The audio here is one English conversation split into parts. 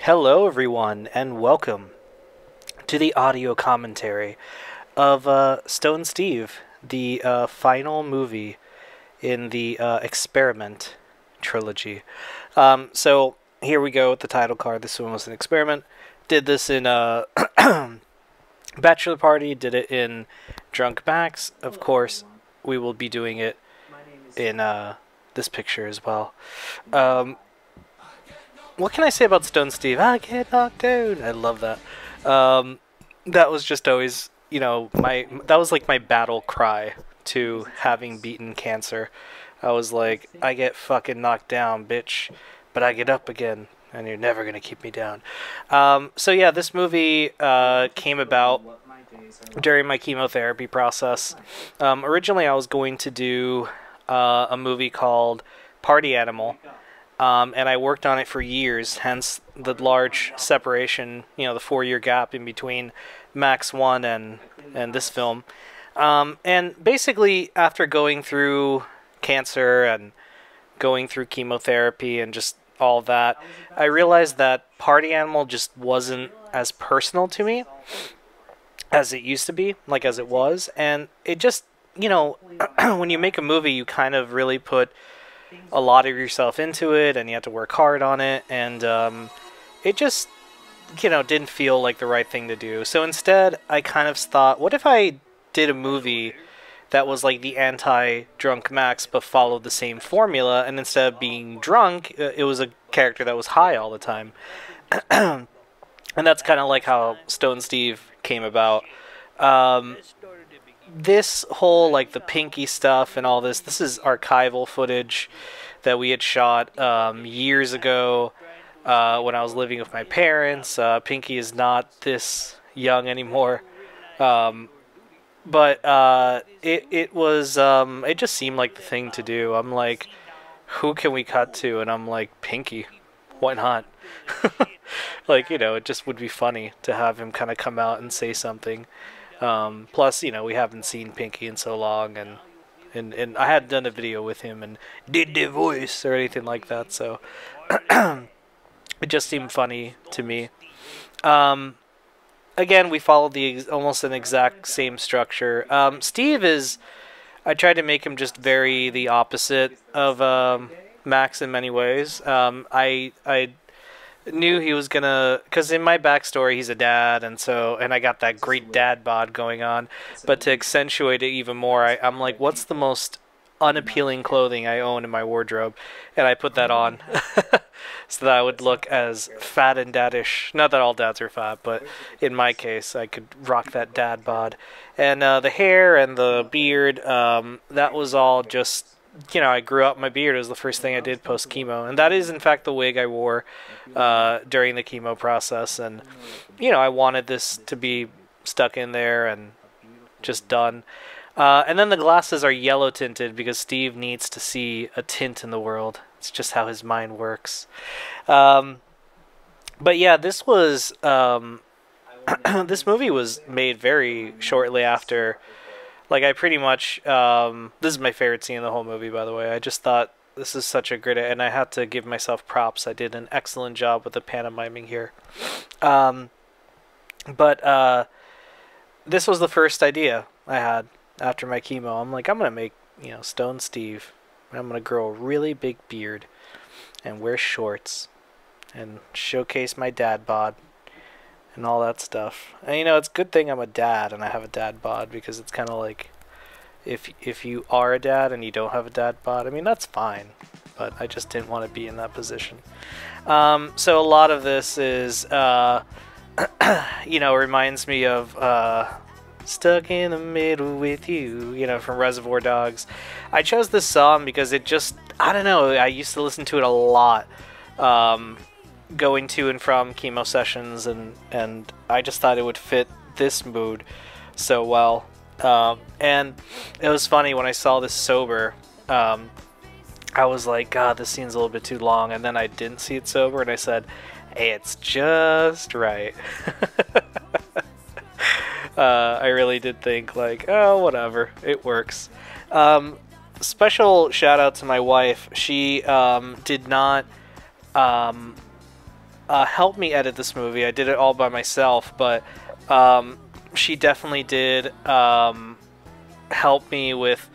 Hello, everyone, and welcome to the audio commentary of Stone Steve, the final movie in the Experiment trilogy. So here we go with the title card. This one was an experiment. Did this in Bachelor Party, did it in Drunk Max. Of course, we will be doing it in this picture as well. What can I say about Stone Steve? I get knocked down. I love that. That was just always, that was like my battle cry to having beaten cancer. I was like, I get fucking knocked down, bitch, but I get up again, and you're never gonna keep me down. So yeah, this movie came about during my chemotherapy process. Originally, I was going to do a movie called Party Animal. And I worked on it for years, hence the large separation, the 4-year gap in between Max 1 and this film. And basically, after going through cancer and going through chemotherapy and just all that, I realized that Party Animal just wasn't as personal to me as it used to be, like as it was. And it just, when you make a movie, you kind of really put a lot of yourself into it, and you have to work hard on it, and it just didn't feel like the right thing to do. So instead, I kind of thought, what if I did a movie that was like the anti-Drunk Max but followed the same formula, and instead of being drunk, it was a character that was high all the time. And that's kind of like how Stone Steve came about. This whole, like, the Pinky stuff and all this is archival footage that we had shot years ago when I was living with my parents. Pinky is not this young anymore. But it was, it just seemed like the thing to do. I'm like, who can we cut to? And I'm like, Pinky. Why not? Like, it just would be funny to have him kind of come out and say something. Plus, we haven't seen Pinky in so long, and I hadn't done a video with him and did the voice or anything like that, so it just seemed funny to me. Again, we followed almost an exact same structure. Steve is, I tried to make him just very the opposite of Max in many ways. I knew he was gonna, because in my backstory he's a dad, and I got that great dad bod going on, but to accentuate it even more, I'm like, what's the most unappealing clothing I own in my wardrobe, and I put that on so that I would look as fat and daddish. Not that all dads are fat, but in my case I could rock that dad bod. And the hair and the beard, that was all just, I grew out my beard. It was the first thing I did post chemo, and that is in fact the wig I wore during the chemo process. And I wanted this to be stuck in there and just done. And then the glasses are yellow tinted because Steve needs to see a tint in the world. It's just how his mind works. But yeah, this was this movie was made very shortly after. Like, I pretty much, this is my favorite scene in the whole movie, by the way. I just thought this is such a great, and I had to give myself props. I did an excellent job with the pantomiming here. But this was the first idea I had after my chemo. I'm like, I'm going to make, Stone Steve, and I'm going to grow a really big beard and wear shorts and showcase my dad bod and all that stuff. And it's a good thing I'm a dad and I have a dad bod, because it's kind of like, if you are a dad and you don't have a dad bod, I mean, that's fine, but I just didn't want to be in that position. So a lot of this is reminds me of Stuck in the Middle with You, from Reservoir Dogs. I chose this song because it just, I don't know, I used to listen to it a lot going to and from chemo sessions, and I just thought it would fit this mood so well. And it was funny when I saw this sober, I was like, God, this scene's a little bit too long, and then I didn't see it sober, and I said, hey, it's just right. I really did think, like, oh, whatever, it works. Special shout out to my wife. She did not help me edit this movie. I did it all by myself, but she definitely did help me with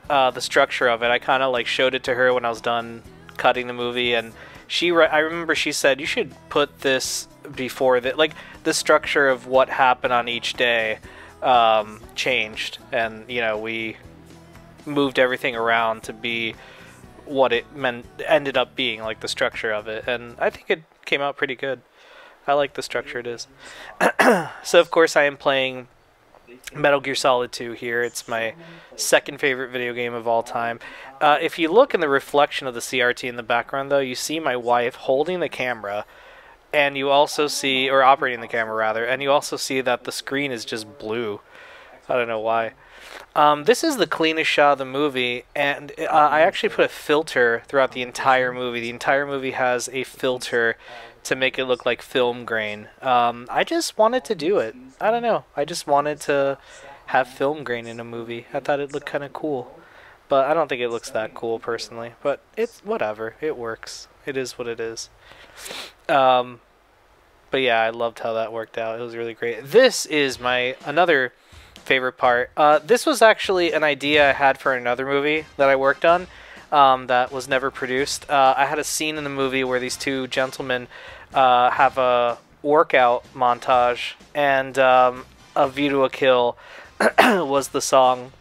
the structure of it. I kind of like showed it to her when I was done cutting the movie, and I remember she said you should put this before that, like the structure of what happened on each day changed, and you know, we moved everything around to be what it ended up being, like the structure of it, and I think it came out pretty good. I like the structure it is. So of course I am playing Metal Gear Solid 2 here. It's my second favorite video game of all time. If you look in the reflection of the CRT in the background, though, you see my wife holding the camera, and you also see, or operating the camera rather, and you also see that the screen is just blue. I don't know why. This is the cleanest shot of the movie, and I actually put a filter throughout the entire movie. The entire movie has a filter to make it look like film grain. I just wanted to do it. I don't know. I just wanted to have film grain in a movie. I thought it looked kind of cool. But I don't think it looks that cool, personally. But it's whatever. It works. It is what it is. But yeah, I loved how that worked out. It was really great. This is my another favorite part. This was actually an idea I had for another movie that I worked on. That was never produced. I had a scene in the movie where these two gentlemen have a workout montage, and A View to a Kill was the song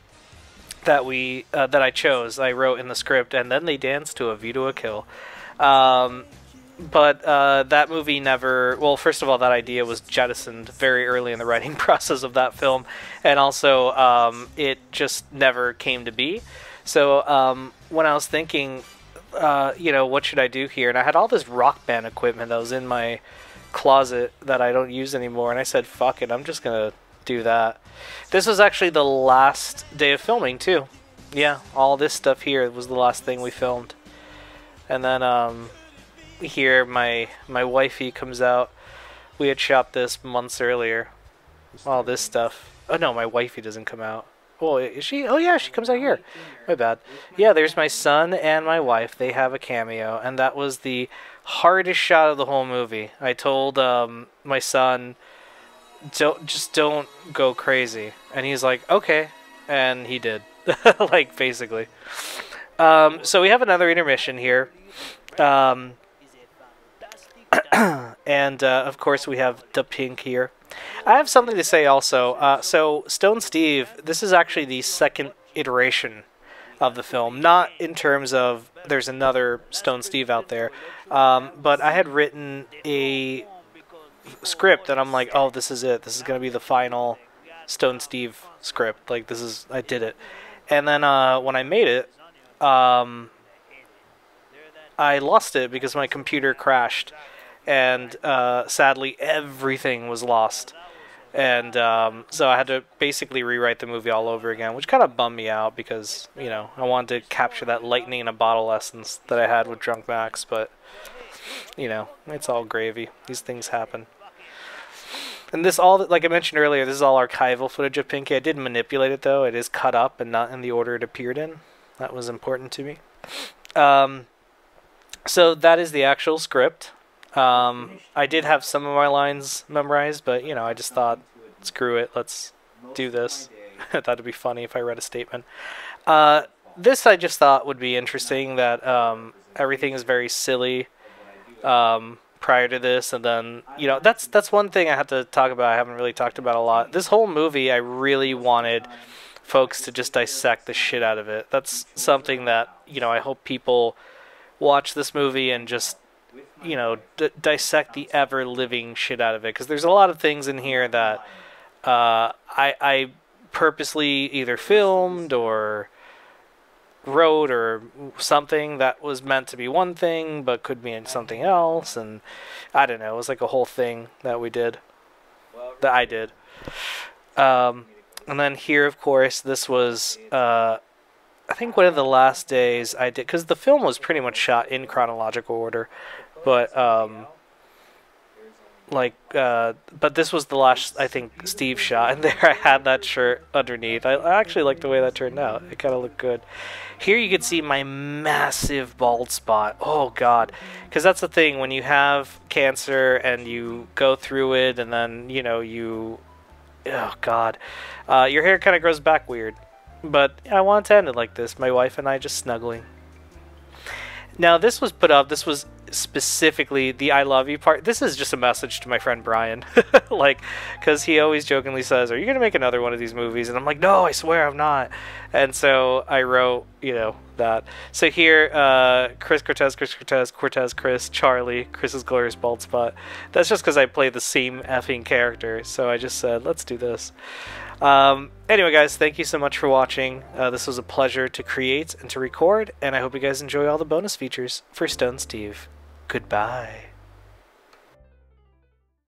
that that I chose. I wrote in the script, and then they danced to A View to a Kill. But that movie never... Well, first of all, that idea was jettisoned very early in the writing process of that film, and also it just never came to be. So when I was thinking, you know, what should I do here? And I had all this Rock Band equipment that was in my closet that I don't use anymore, and I said, fuck it, I'm just going to do that. This was actually the last day of filming, too. Yeah, all this stuff here was the last thing we filmed. And then here my wifey comes out. We had shot this months earlier. All this stuff. Oh no, my wifey doesn't come out. Oh, is she? Oh yeah, she comes out here. My bad. Yeah, there's my son and my wife. They have a cameo, and that was the hardest shot of the whole movie. I told my son, don't go crazy, and he's like, okay, and he did. Like, basically. So we have another intermission here. And of course we have the Pink here. I have something to say also. So Stone Steve, this is actually the second iteration of the film. Not in terms of there's another Stone Steve out there, but I had written a script that I'm like, oh, this is it. This is going to be the final Stone Steve script. Like, this is, I did it. And then when I made it, I lost it because my computer crashed. And sadly, everything was lost. And so I had to basically rewrite the movie all over again, which kind of bummed me out because, you know, I wanted to capture that lightning in a bottle essence that I had with Drunk Max. But, you know, it's all gravy. These things happen. And this all, like I mentioned earlier, this is all archival footage of Pinky. I did manipulate it, though. It is cut up and not in the order it appeared in. That was important to me. So that is the actual script. I did have some of my lines memorized, but, you know, I just thought, screw it, let's do this. I thought it'd be funny if I read a statement. This I just thought would be interesting, that everything is very silly prior to this, and then, you know, that's one thing I have to talk about. I haven't really talked about a lot. This whole movie, I really wanted folks to just dissect the shit out of it. That's something that, you know, I hope people watch this movie and just, you know, dissect the ever-living shit out of it, because there's a lot of things in here that I purposely either filmed or wrote or something that was meant to be one thing but could mean something else, and I don't know, it was like a whole thing that we did, that I did. And then here, of course, this was I think one of the last days I did, because the film was pretty much shot in chronological order. But but this was the last, I think, Steve shot, and there I had that shirt underneath. I actually like the way that turned out. It kind of looked good. Here you can see my massive bald spot. Oh god, because that's the thing, when you have cancer and you go through it, and then oh god, your hair kind of grows back weird. But I want to end it like this, my wife and I just snuggling. Now this was put up, this was specifically the I love you part. This is just a message to my friend Brian. Like, because he always jokingly says, are you going to make another one of these movies? And I'm like, no, I swear I'm not. And so I wrote, that. So here, Chris Cortez, Chris, Charlie, Chris's glorious bald spot. That's just because I play the same effing character. So I just said, let's do this. Anyway, guys, thank you so much for watching. This was a pleasure to create and to record, and I hope you guys enjoy all the bonus features for Stone Steve. Goodbye.